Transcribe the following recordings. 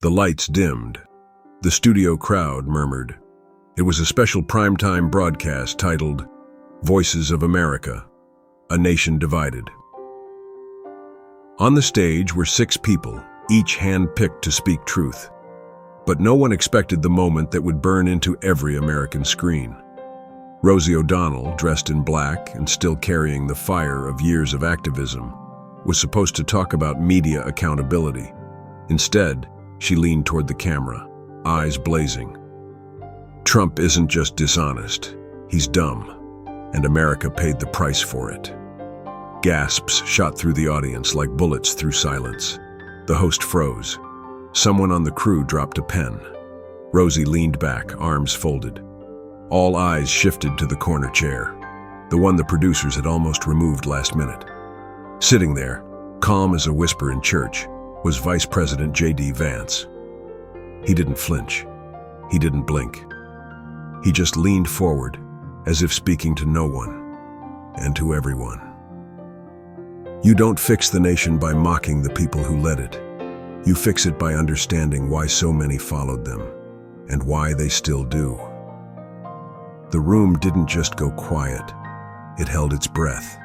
The lights dimmed. The studio crowd murmured. It was a special primetime broadcast titled, Voices of America, A Nation Divided. On the stage were 6 people, each hand-picked to speak truth. But no one expected the moment that would burn into every American screen. Rosie O'Donnell, dressed in black and still carrying the fire of years of activism, was supposed to talk about media accountability. Instead, she leaned toward the camera, eyes blazing. Trump isn't just dishonest, he's dumb, and America paid the price for it. Gasps shot through the audience like bullets through silence. The host froze. Someone on the crew dropped a pen. Rosie leaned back, arms folded. All eyes shifted to the corner chair, the one the producers had almost removed last minute. Sitting there, calm as a whisper in church, was Vice President JD Vance. He didn't flinch. He didn't blink. He just leaned forward, as if speaking to no one, and to everyone. You don't fix the nation by mocking the people who led it. You fix it by understanding why so many followed them, and why they still do. The room didn't just go quiet. It held its breath.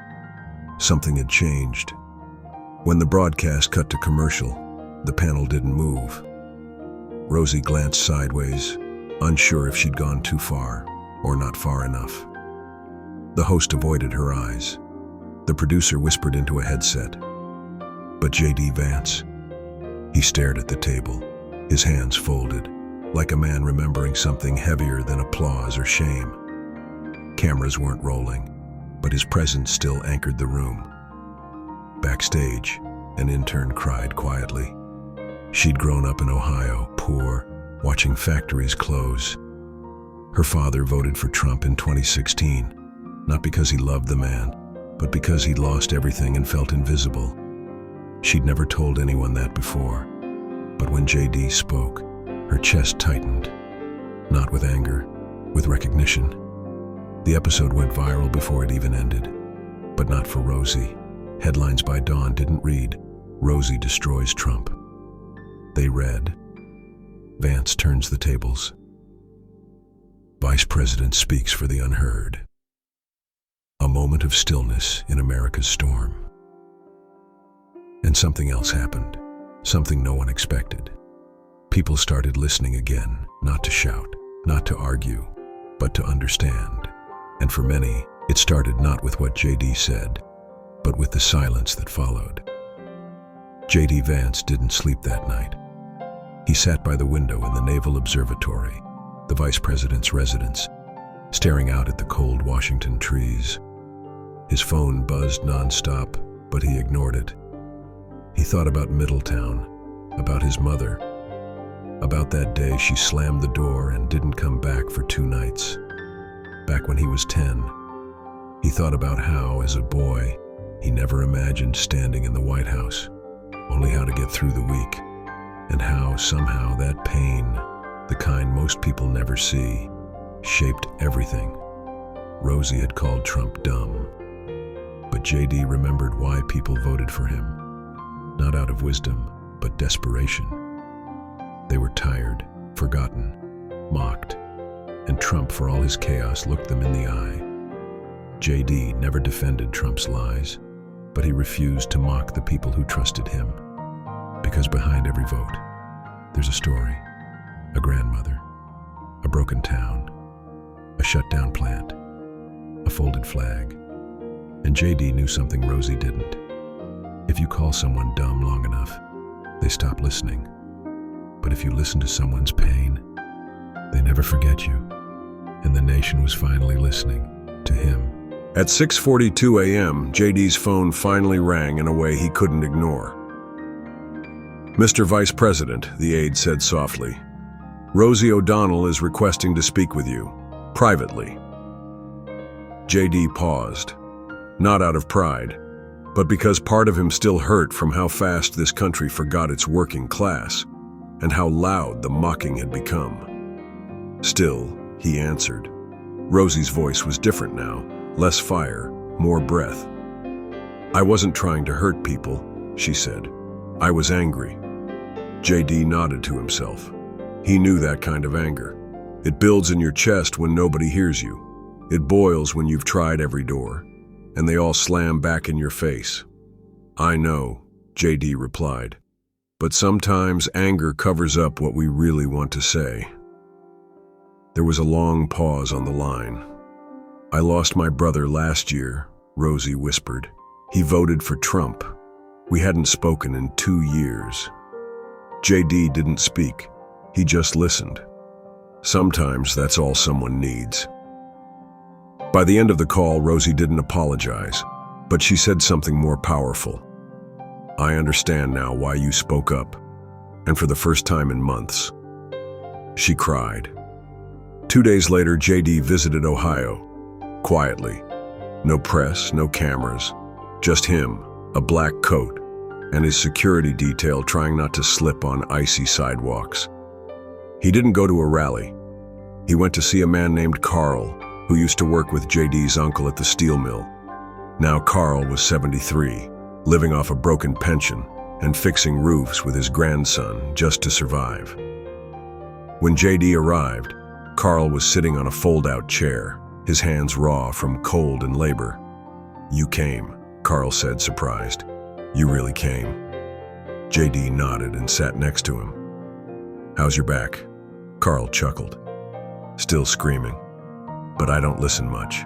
Something had changed. When the broadcast cut to commercial, the panel didn't move. Rosie glanced sideways, unsure if she'd gone too far or not far enough. The host avoided her eyes. The producer whispered into a headset. But JD Vance? He stared at the table, his hands folded, like a man remembering something heavier than applause or shame. Cameras weren't rolling, but his presence still anchored the room. Backstage, an intern cried quietly. She'd grown up in Ohio, poor, watching factories close. Her father voted for Trump in 2016, not because he loved the man, but because he'd lost everything and felt invisible. She'd never told anyone that before, but when JD spoke, her chest tightened, not with anger, with recognition. The episode went viral before it even ended, but not for Rosie. Headlines by dawn didn't read, Rosie destroys Trump. They read, Vance turns the tables. Vice President speaks for the unheard. A moment of stillness in America's storm. And something else happened, something no one expected. People started listening again, not to shout, not to argue, but to understand. And for many, it started not with what JD said, but with the silence that followed. JD Vance didn't sleep that night. He sat by the window in the Naval Observatory, the Vice President's residence, staring out at the cold Washington trees. His phone buzzed nonstop, but he ignored it. He thought about Middletown, about his mother, about that day she slammed the door and didn't come back for 2 nights. Back when he was 10, he thought about how, as a boy, he never imagined standing in the White House, only how to get through the week, and how somehow that pain, the kind most people never see, shaped everything. Rosie had called Trump dumb, but JD remembered why people voted for him, not out of wisdom, but desperation. They were tired, forgotten, mocked, and Trump, for all his chaos, looked them in the eye. JD never defended Trump's lies, but he refused to mock the people who trusted him. Because behind every vote, there's a story, a grandmother, a broken town, a shut-down plant, a folded flag. And JD knew something Rosie didn't. If you call someone dumb long enough, they stop listening. But if you listen to someone's pain, they never forget you. And the nation was finally listening to him. At 6:42 a.m., JD's phone finally rang in a way he couldn't ignore. Mr. Vice President, the aide said softly, Rosie O'Donnell is requesting to speak with you, privately. JD paused, not out of pride, but because part of him still hurt from how fast this country forgot its working class, and how loud the mocking had become. Still, he answered. Rosie's voice was different now, less fire, more breath. I wasn't trying to hurt people, she said. I was angry. JD nodded to himself. He knew that kind of anger. It builds in your chest when nobody hears you. It boils when you've tried every door, and they all slam back in your face. I know, JD replied, but sometimes anger covers up what we really want to say. There was a long pause on the line. I lost my brother last year, Rosie whispered. He voted for Trump. We hadn't spoken in 2 years. JD didn't speak. He just listened. Sometimes that's all someone needs. By the end of the call, Rosie didn't apologize, but she said something more powerful. I understand now why you spoke up, and for the first time in months. She cried. 2 days later, JD visited Ohio, quietly. No press, no cameras, just him, a black coat, and his security detail trying not to slip on icy sidewalks. He didn't go to a rally. He went to see a man named Carl, who used to work with JD's uncle at the steel mill. Now Carl was 73, living off a broken pension and fixing roofs with his grandson just to survive. When JD arrived, Carl was sitting on a fold-out chair, his hands raw from cold and labor. You came, Carl said, surprised. You really came. JD nodded and sat next to him. How's your back? Carl chuckled. Still screaming, but I don't listen much.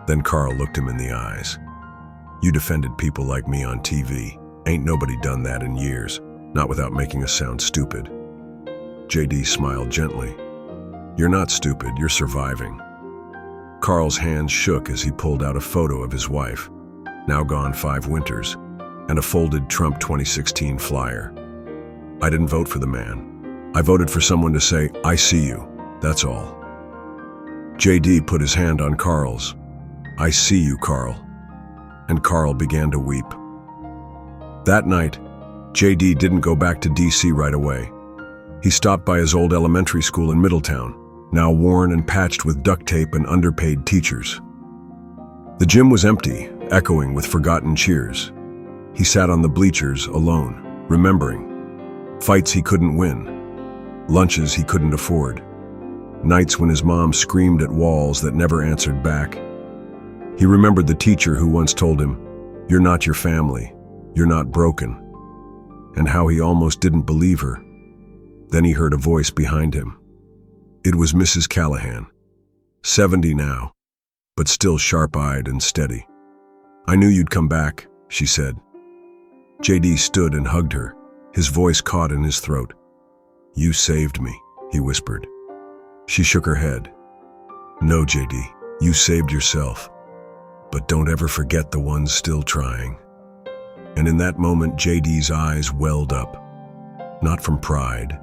Then Carl looked him in the eyes. You defended people like me on TV. Ain't nobody done that in years, not without making us sound stupid. JD smiled gently. You're not stupid, you're surviving. Carl's hands shook as he pulled out a photo of his wife, now gone 5 winters, and a folded Trump 2016 flyer. I didn't vote for the man. I voted for someone to say, I see you, that's all. JD put his hand on Carl's. I see you, Carl. And Carl began to weep. That night, JD didn't go back to DC right away. He stopped by his old elementary school in Middletown, now worn and patched with duct tape and underpaid teachers. The gym was empty, echoing with forgotten cheers. He sat on the bleachers alone, remembering. Fights he couldn't win. Lunches he couldn't afford. Nights when his mom screamed at walls that never answered back. He remembered the teacher who once told him, "You're not your family. You're not broken." And how he almost didn't believe her. Then he heard a voice behind him. It was Mrs. Callahan, 70 now, but still sharp-eyed and steady. I knew you'd come back, she said. JD stood and hugged her, his voice caught in his throat. You saved me, he whispered. She shook her head. No, JD, you saved yourself. But don't ever forget the ones still trying. And in that moment, JD's eyes welled up. Not from pride,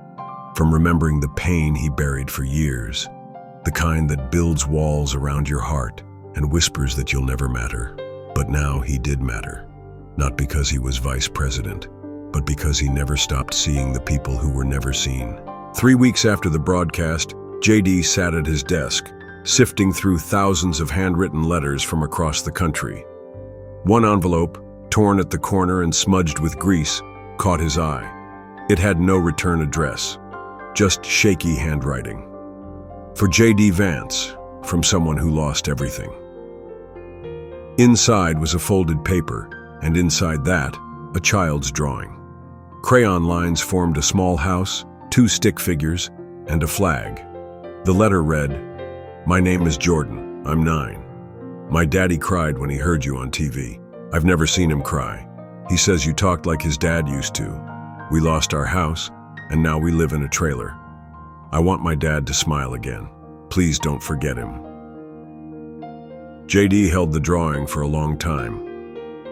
from remembering the pain he buried for years, the kind that builds walls around your heart and whispers that you'll never matter. But now he did matter, not because he was vice president, but because he never stopped seeing the people who were never seen. 3 weeks after the broadcast, JD sat at his desk, sifting through thousands of handwritten letters from across the country. One envelope, torn at the corner and smudged with grease, caught his eye. It had no return address, just shaky handwriting. For JD Vance, from someone who lost everything. Inside was a folded paper, and inside that, a child's drawing. Crayon lines formed a small house, 2 stick figures, and a flag. The letter read, My name is Jordan, I'm 9. My daddy cried when he heard you on TV. I've never seen him cry. He says you talked like his dad used to. We lost our house, and now we live in a trailer. I want my dad to smile again. Please don't forget him. JD held the drawing for a long time.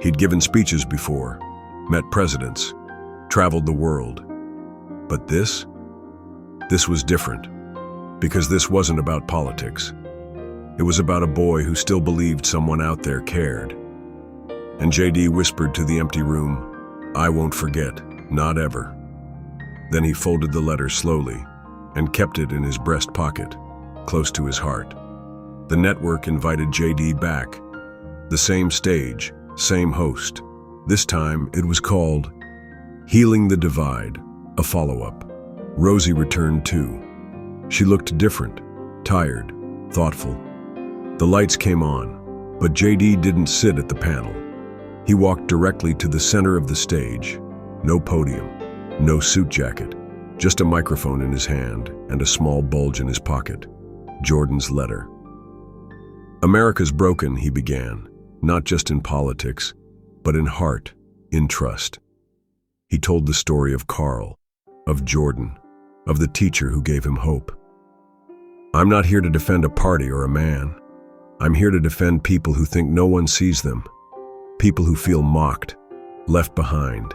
He'd given speeches before, met presidents, traveled the world. But this was different, because this wasn't about politics. It was about a boy who still believed someone out there cared. And JD whispered to the empty room, I won't forget, not ever. Then he folded the letter slowly and kept it in his breast pocket, close to his heart. The network invited JD back. The same stage, same host. This time it was called Healing the Divide, A follow-up. Rosie returned too. She looked different, tired, thoughtful. The lights came on, but JD didn't sit at the panel. He walked directly to the center of the stage. No podium, no suit jacket, just a microphone in his hand and a small bulge in his pocket. Jordan's letter. "America's broken," he began, not just in politics, but in heart, in trust. He told the story of Carl, of Jordan, of the teacher who gave him hope. "I'm not here to defend a party or a man. I'm here to defend people who think no one sees them, people who feel mocked, left behind."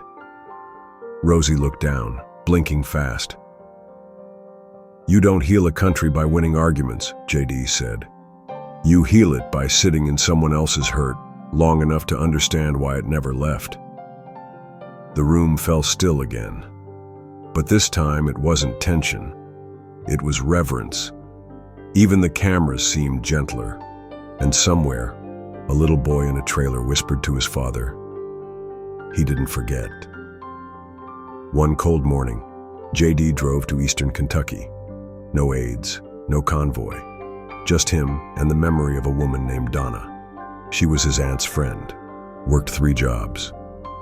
Rosie looked down, blinking fast. "You don't heal a country by winning arguments," JD said. "You heal it by sitting in someone else's hurt long enough to understand why it never left." The room fell still again. But this time it wasn't tension. It was reverence. Even the cameras seemed gentler. And somewhere, a little boy in a trailer whispered to his father, he didn't forget. One cold morning, JD drove to eastern Kentucky. No aides, no convoy. Just him and the memory of a woman named Donna. She was his aunt's friend, worked 3 jobs,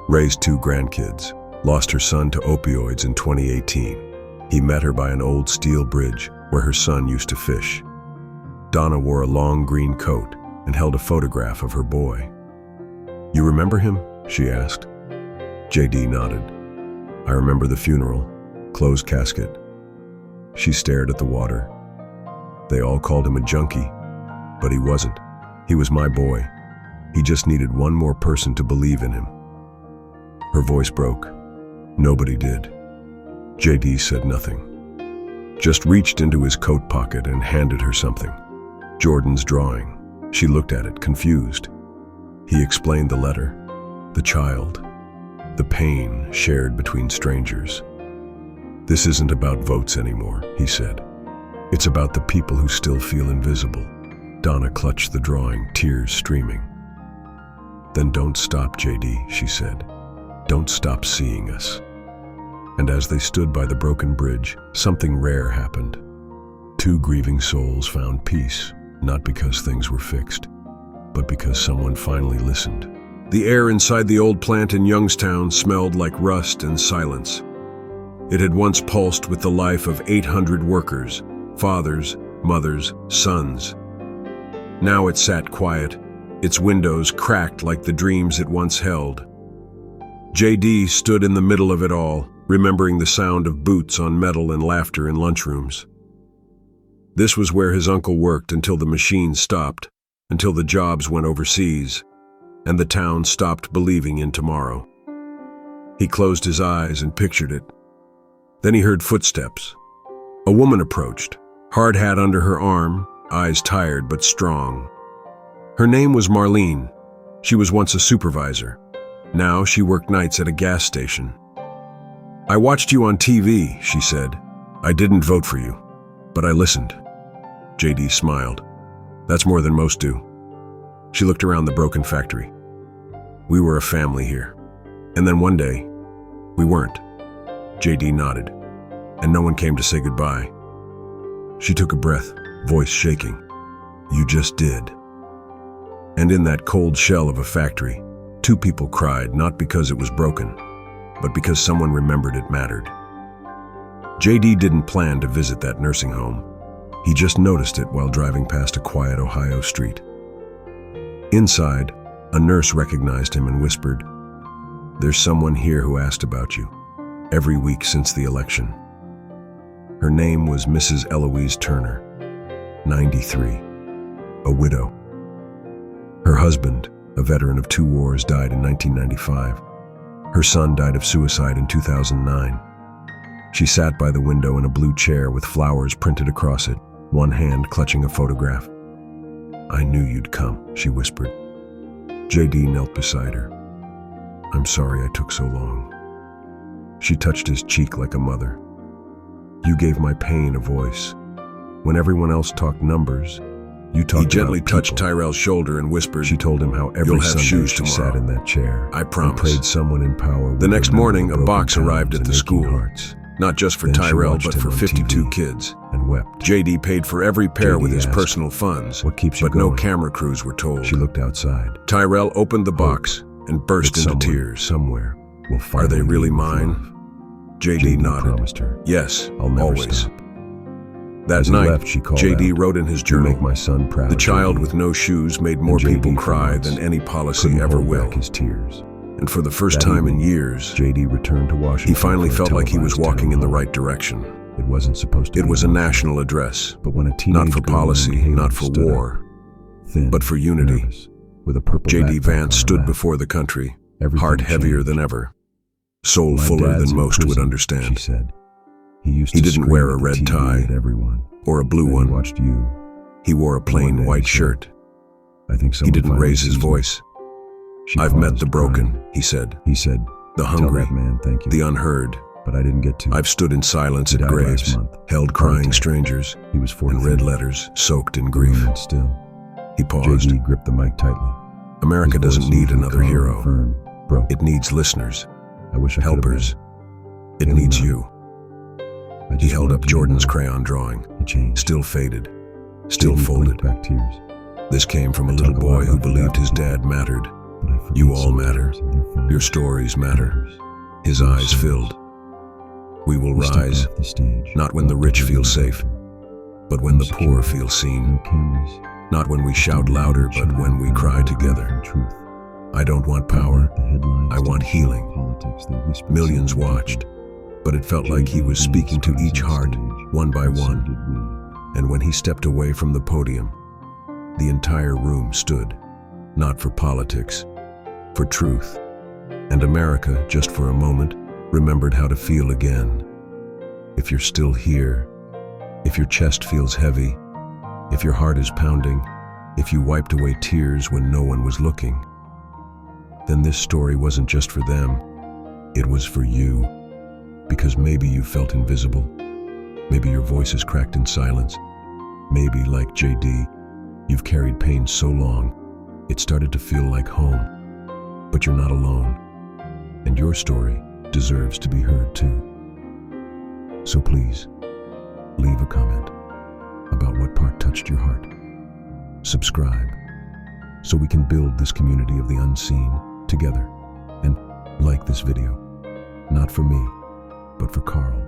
raised 2 grandkids, lost her son to opioids in 2018. He met her by an old steel bridge where her son used to fish. Donna wore a long green coat and held a photograph of her boy. "You remember him?" she asked. JD nodded. "I remember the funeral, closed casket." She stared at the water. "They all called him a junkie, but he wasn't. He was my boy. He just needed one more person to believe in him." Her voice broke. Nobody did. JD said nothing. Just reached into his coat pocket and handed her something. Jordan's drawing. She looked at it, confused. He explained the letter, the child, the pain shared between strangers. "This isn't about votes anymore," he said. "It's about the people who still feel invisible." Donna clutched the drawing, tears streaming. "Then don't stop, JD," she said. "Don't stop seeing us." And as they stood by the broken bridge, something rare happened. 2 grieving souls found peace, not because things were fixed, but because someone finally listened. The air inside the old plant in Youngstown smelled like rust and silence. It had once pulsed with the life of 800 workers, fathers, mothers, sons. Now it sat quiet, its windows cracked like the dreams it once held. JD stood in the middle of it all, remembering the sound of boots on metal and laughter in lunchrooms. This was where his uncle worked until the machines stopped, until the jobs went overseas, and the town stopped believing in tomorrow. He closed his eyes and pictured it. Then he heard footsteps. A woman approached, hard hat under her arm, eyes tired but strong. Her name was Marlene. She was once a supervisor. Now she worked nights at a gas station. "I watched you on TV," she said. "I didn't vote for you, but I listened." JD smiled. "That's more than most do." She looked around the broken factory. "We were a family here. And then one day, we weren't." JD nodded, and no one came to say goodbye. She took a breath, voice shaking. "You just did." And in that cold shell of a factory, 2 people cried, not because it was broken, but because someone remembered it mattered. JD didn't plan to visit that nursing home. He just noticed it while driving past a quiet Ohio street. Inside, a nurse recognized him and whispered, "There's someone here who asked about you, every week since the election." Her name was Mrs. Eloise Turner, 93, a widow. Her husband, a veteran of 2 wars, died in 1995. Her son died of suicide in 2009. She sat by the window in a blue chair with flowers printed across it, one hand clutching a photograph. "I knew you'd come," she whispered. JD knelt beside her. "I'm sorry I took so long." She touched his cheek like a mother. "You gave my pain a voice. When everyone else talked numbers, you talked." He gently touched Tyrell's shoulder and whispered. She told him how every Sunday she sat in that chair. "I promise." And prayed someone in power. The next morning, a box arrived at the school. Hearts. Not just for Then she Tyrell, watched but him for on 52 TV kids. and wept. JD paid for every pair JD with his asked, personal funds, "What keeps you but no going?" camera crews were told. She looked outside. Tyrell opened the box and burst That into someone, tears. somewhere, will Are they finally really leave with mine? love. JD nodded. promised her, Yes, "I'll never always." stop." That As he night, left, she called JD out, wrote in his "You journal, make my son proud." "The child JD." with no shoes made more And JD people for cry once than any policy couldn't ever hold will." back his tears. And for the first That time in evening, years, JD returned to Washington. he finally for a felt like he was televised walking in the town hall. right direction. It wasn't supposed to It be was a emotional, national address, but when a teenage not for girl named policy, Haley not for stood up, war, thin, but for unity. nervous, with a purple JD backpack on Vance her stood lap, before the country, everything heart heavier changed. than ever, soul "My fuller dad's than in most would prison," understand. she said. He used He to didn't scream wear at a the red TV tie at everyone. or a blue Then he one. watched you. He wore a One plain day he white said, shirt. "I think He someone didn't finally raise his sees me." voice. She "I've met paused, the broken," crying. he said, He said, "the "Tell hungry, that man thank you." the unheard. But I didn't get to. I've stood in silence He at died graves, last month. held Heart crying attack. strangers, He was 43. and read letters soaked in The grief." room went still. He paused. JD gripped the mic tightly. America His doesn't voice, need usually another calm and hero. firm, broke. It needs listeners, I wish I could have helpers. been. It Haley needs nodded. you. I He just held wanted up you to Jordan's know. crayon drawing, He changed. still faded, still JD folded. pushed back tears. This came from a I little talk a boy lot who about believed his forgotten dad mattered. But I forget You all matter. sometimes, and their fathers, Your stories matter. brothers, His their eyes sons. filled. We will We stepped rise, off the stage, not when the walked rich into feel the safe, theater. but when No the poor security, feel seen. No cameras. Not when we Just shout a louder, woman but child when we found cry by grief together. and truth. I don't want Not power. the headlines, I want didn't healing. show politics, they whispered Millions something watched, different. but it felt like he was JD speaking to Vance each cries on heart, stage, one by and so one. did we. And when he stepped away from the podium, the entire room stood, not for politics, for truth. And America, just for a moment, remembered how to feel again. If you're still here, if your chest feels heavy, if your heart is pounding, if you wiped away tears when no one was looking, then this story wasn't just for them, it was for you. Because maybe you felt invisible, maybe your voice is cracked in silence, maybe, like JD, you've carried pain so long, it started to feel like home. But you're not alone, and your story deserves to be heard too. So please, leave a comment about what part touched your heart. Subscribe, so we can build this community of the unseen together. And like this video, not for me, but for Carl,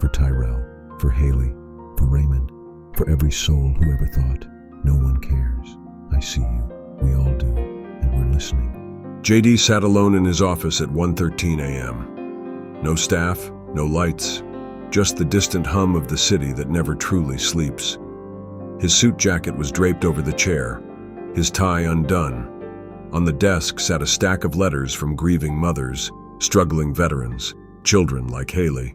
for Tyrell, for Haley, for Raymond, for every soul who ever thought, no one cares. I see you, we all do, and we're listening. JD sat alone in his office at 1:13 a.m. No staff, no lights, just the distant hum of the city that never truly sleeps. His suit jacket was draped over the chair, his tie undone. On the desk sat a stack of letters from grieving mothers, struggling veterans, children like Haley,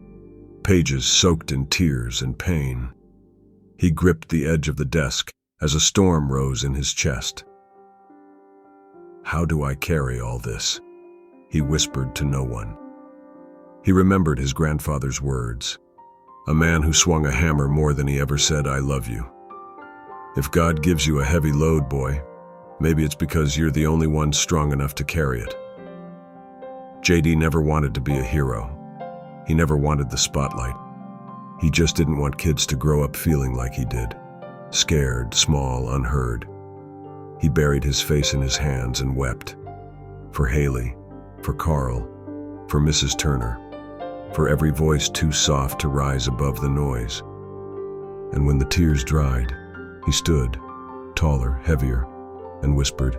pages soaked in tears and pain. He gripped the edge of the desk as a storm rose in his chest. "How do I carry all this?" he whispered to no one. He remembered his grandfather's words, a man who swung a hammer more than he ever said, "I love you." If God gives you a heavy load, boy, maybe it's because you're the only one strong enough to carry it. JD never wanted to be a hero. He never wanted the spotlight. He just didn't want kids to grow up feeling like he did, scared, small, unheard. He buried his face in his hands and wept. For Haley, for Carl, for Mrs. Turner, for every voice too soft to rise above the noise. And when the tears dried, he stood, taller, heavier, and whispered,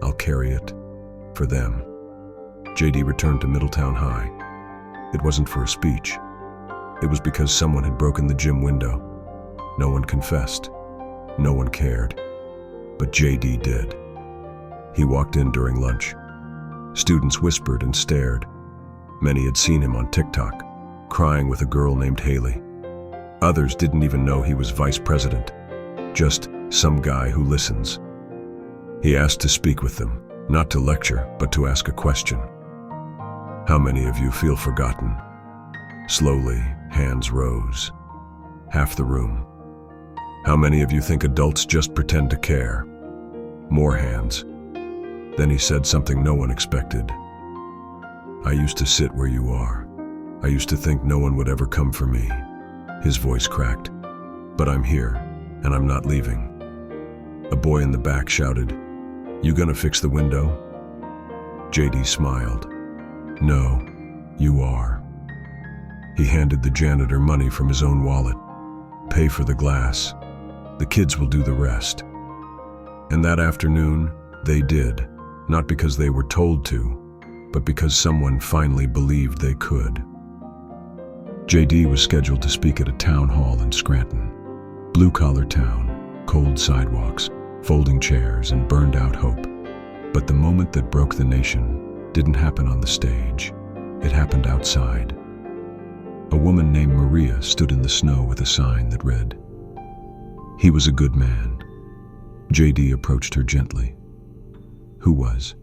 "I'll carry it, for them." JD returned to Middletown High. It wasn't for a speech. It was because someone had broken the gym window. No one confessed. No one cared. But JD did. He walked in during lunch. Students whispered and stared. Many had seen him on TikTok, crying with a girl named Haley. Others didn't even know he was vice president, just some guy who listens. He asked to speak with them, not to lecture, but to ask a question. "How many of you feel forgotten?" Slowly, hands rose. Half the room. "How many of you think adults just pretend to care?" More hands. Then he said something no one expected. "I used to sit where you are. I used to think no one would ever come for me. His voice cracked. But I'm here, and I'm not leaving. A boy in the back shouted, "You gonna fix the window?" JD smiled. "No, you are." He handed the janitor money from his own wallet. "Pay for the glass. The kids will do the rest." And that afternoon, they did, not because they were told to, but because someone finally believed they could. JD was scheduled to speak at a town hall in Scranton. Blue-collar town, cold sidewalks, folding chairs, and burned-out hope. But the moment that broke the nation didn't happen on the stage. It happened outside. A woman named Maria stood in the snow with a sign that read, "He was a good man." JD approached her gently. "Who was?"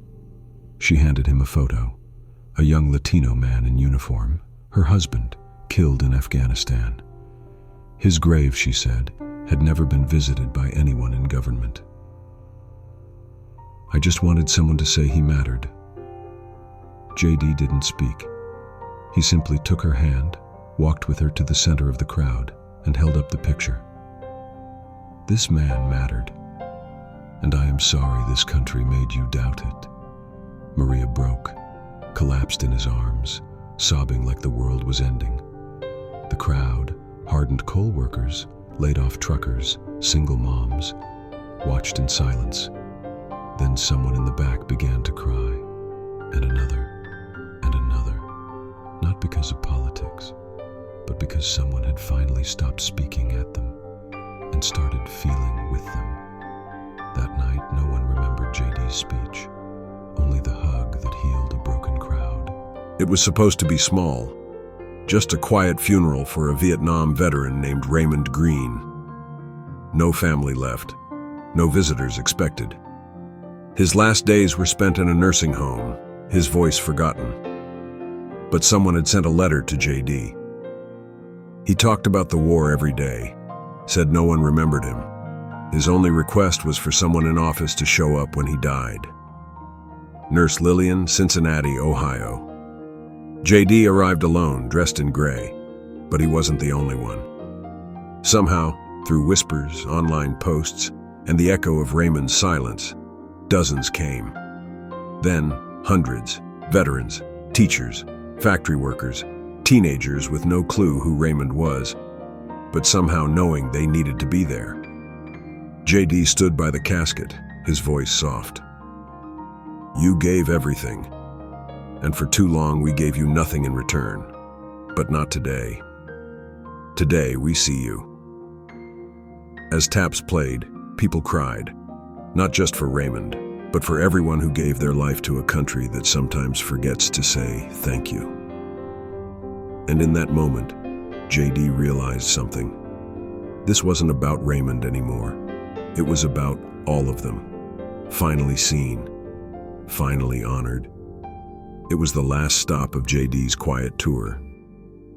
She handed him a photo. A young Latino man in uniform, her husband, killed in Afghanistan. His grave, she said, had never been visited by anyone in government. "I just wanted someone to say he mattered." JD didn't speak. He simply took her hand, walked with her to the center of the crowd, and held up the picture. "This man mattered, and I am sorry this country made you doubt it." Maria broke, collapsed in his arms, sobbing like the world was ending. The crowd, hardened coal workers, laid-off truckers, single moms, watched in silence. Then someone in the back began to cry, and another, and another. Not because of politics, but because someone had finally stopped speaking at them and started feeling with them. That night, no one remembered JD's speech, only the hug that healed a broken crowd. It was supposed to be small, just a quiet funeral for a Vietnam veteran named Raymond Green. No family left, no visitors expected. His last days were spent in a nursing home, his voice forgotten. But someone had sent a letter to JD. He talked about the war every day, said no one remembered him. His only request was for someone in office to show up when he died. Nurse Lillian, Cincinnati, Ohio. JD arrived alone, dressed in gray, but he wasn't the only one. Somehow, through whispers, online posts, and the echo of Raymond's silence, dozens came. Then, hundreds, veterans, teachers, factory workers, teenagers with no clue who Raymond was, but somehow knowing they needed to be there. JD stood by the casket, his voice soft. "You gave everything, and for too long we gave you nothing in return. But not today. Today we see you." As taps played, people cried, not just for Raymond, but for everyone who gave their life to a country that sometimes forgets to say thank you. And in that moment, JD realized something. This wasn't about Raymond anymore. It was about all of them, finally seen, finally honored. It was the last stop of JD's quiet tour,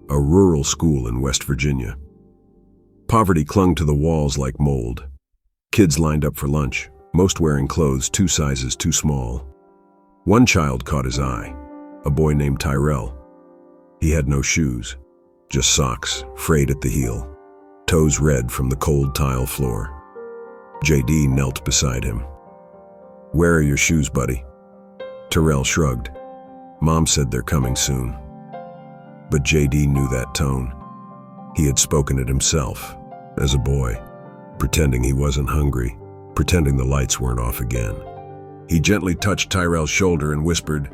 a rural school in West Virginia. Poverty clung to the walls like mold. Kids lined up for lunch, most wearing clothes 2 sizes too small. One child caught his eye, a boy named Tyrell. He had no shoes, just socks, frayed at the heel, toes red from the cold tile floor. JD knelt beside him. "Where are your shoes, buddy?" Tyrell shrugged. "Mom said they're coming soon." But JD knew that tone. He had spoken it himself, as a boy, pretending he wasn't hungry, pretending the lights weren't off again. He gently touched Tyrell's shoulder and whispered,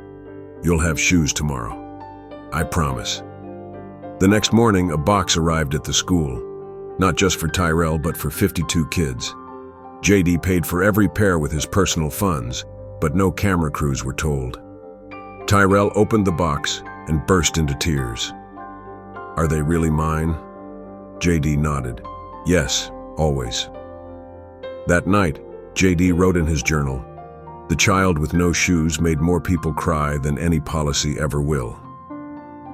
"You'll have shoes tomorrow. I promise." The next morning, a box arrived at the school, not just for Tyrell, but for 52 kids. JD paid for every pair with his personal funds, but no camera crews were told. Tyrell opened the box and burst into tears. "Are they really mine?" JD nodded. "Yes, always." That night, JD wrote in his journal, "The child with no shoes made more people cry than any policy ever will."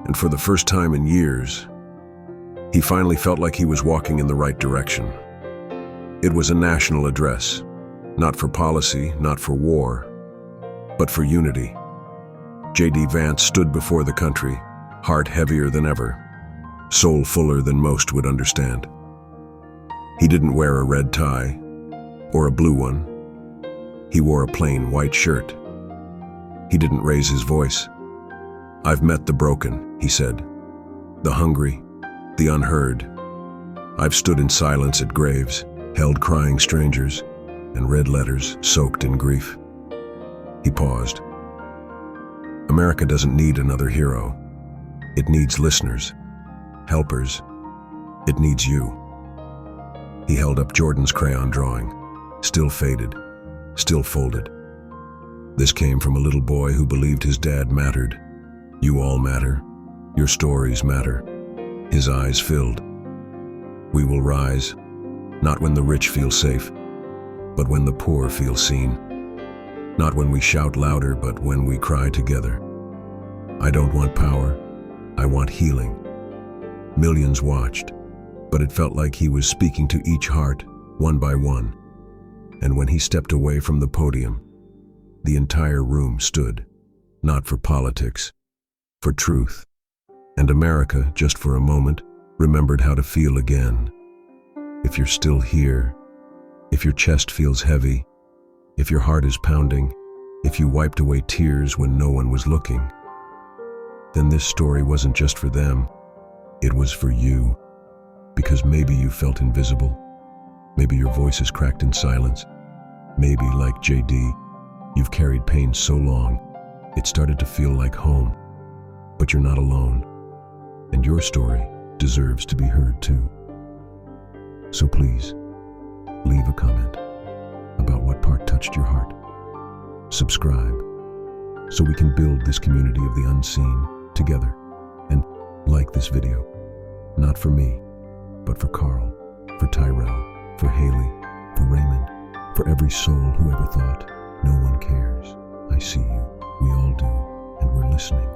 And for the first time in years, he finally felt like he was walking in the right direction. It was a national address, not for policy, not for war, but for unity. JD Vance stood before the country, heart heavier than ever, soul fuller than most would understand. He didn't wear a red tie or a blue one. He wore a plain white shirt. He didn't raise his voice. "I've met the broken," he said, "the hungry, the unheard. I've stood in silence at graves, held crying strangers, and read letters soaked in grief." He paused. America doesn't need another hero. It needs listeners, helpers. It needs you. He held up Jordan's crayon drawing, still faded, still folded. This came from a little boy who believed his dad mattered. You all matter. Your stories matter. His eyes filled. We will rise, not when the rich feel safe, but when the poor feel seen. Not when we shout louder, but when we cry together. I don't want power. I want healing. Millions watched, but it felt like he was speaking to each heart, one by one. And when he stepped away from the podium, the entire room stood, not for politics, for truth. And America, just for a moment, remembered how to feel again. If you're still here, if your chest feels heavy, if your heart is pounding, if you wiped away tears when no one was looking, then this story wasn't just for them, it was for you. Because maybe you felt invisible, maybe your voice is cracked in silence, maybe, like JD, you've carried pain so long, it started to feel like home. But you're not alone, and your story deserves to be heard too. So please, leave a comment about what part touched your heart. Subscribe, so we can build this community of the unseen together. And like this video, not for me, but for Carl, for Tyrell, for Haley, for Raymond, for every soul who ever thought, no one cares. I see you, we all do, and we're listening.